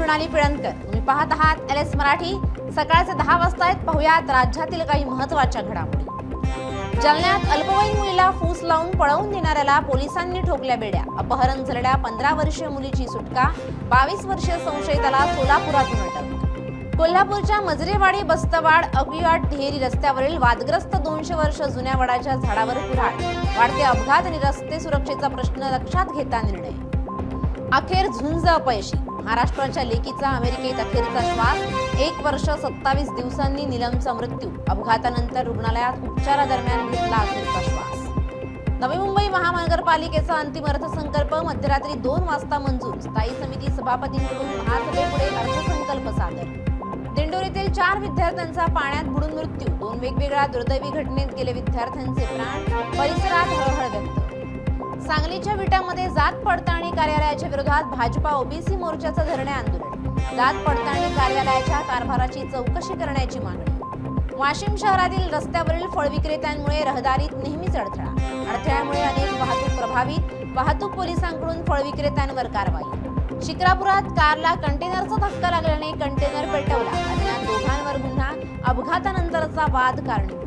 मृणाली पिळणकर. तुम्ही पाहत आहात LS मराठी. सकाळचे 10 वाजता आहेत. पाहुयात राज्यातील काही महत्त्वाच्या घडामोडी. जालन्यात अल्पवयीन मुलीला फूस लावून पळवून नेणाऱ्याला पोलिसांनी ठोकल्या बेड्या. अपहरण झालेल्या 15 वर्षीय मुलीची सुटका. 22 वर्षीय संशयिताला सोलापुरातून अटक. कोल्हापूरच्या मजरेवाडी बस्तवाड अकियाट ढेरी रस्त्यावरील वादग्रस्त 200 वर्ष जुन्या वडाच्या झाडावर कुऱ्हाड. वाढते अपघात आणि रस्ते सुरक्षेचा प्रश्न लक्षात घेता निर्णय. अखेर झुंज अपयशी. महाराष्ट्राच्या लेकीचा अमेरिकेत अखेरचा श्वास. 1 वर्ष 27 दिवसांनी नीलमचा मृत्यू. अपघातानंतर रुग्णालयात उपचारादरम्यान घेतला अखेरचा श्वास. नवी मुंबई महानगरपालिकेचा अंतिम अर्थसंकल्प मध्यरात्री 2 वाजता मंजूर. स्थायी समिती सभापतींकडून महासभेपुढे अर्थसंकल्प सादर. दिंडोरीतील 4 विद्यार्थ्यांचा पाण्यात बुडून मृत्यू. 2 वेगवेगळ्या दुर्दैवी घटनेत गेले विद्यार्थ्यांचे प्राण. परिसरात हळहळ व्यक्त. सांगलीच्या विटामध्ये जात पडताळणी कार्यालयाच्या विरोधात भाजपा ओबीसी मोर्चाचं धरणे आंदोलन. जात पडताळणी कार्यालयाच्या कारभाराची चौकशी करण्याची मागणी. वाशिम शहरातील रस्त्यावरील फळ विक्रेत्यांमुळे रहदारीत नेहमीच अडथळा. अडथळ्यामुळे अनेक वाहतूक प्रभावित. वाहतूक पोलिसांकडून फळ विक्रेत्यांवर कारवाई. शिक्रापुरात कारला कंटेनरचा धक्का लागल्याने कंटेनर पेटवला. अज्ञात दोघांवर गुन्हा. अपघातानंतरचा वाद कारणीभूत.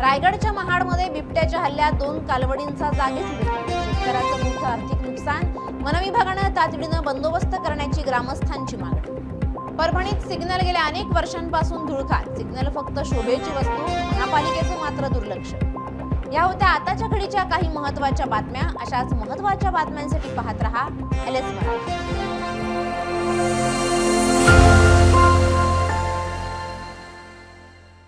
रायगडच्या महाडमध्ये बिबट्याच्या हल्ल्यात 2 कालवडींचा जागीच मृत्यू. शेतकऱ्याचं मोठं आर्थिक नुकसान. वनविभागानं तातडीनं बंदोबस्त करण्याची ग्रामस्थांची मागणी. परभणीत सिग्नल गेल्या अनेक वर्षांपासून धुळखात. सिग्नल फक्त शोभेची वस्तू. महापालिकेचं मात्र दुर्लक्ष. या होत्या आताच्या घडीच्या काही महत्त्वाच्या बातम्या. अशाच महत्त्वाच्या बातम्यांसाठी पाहत रहा LS मराठी.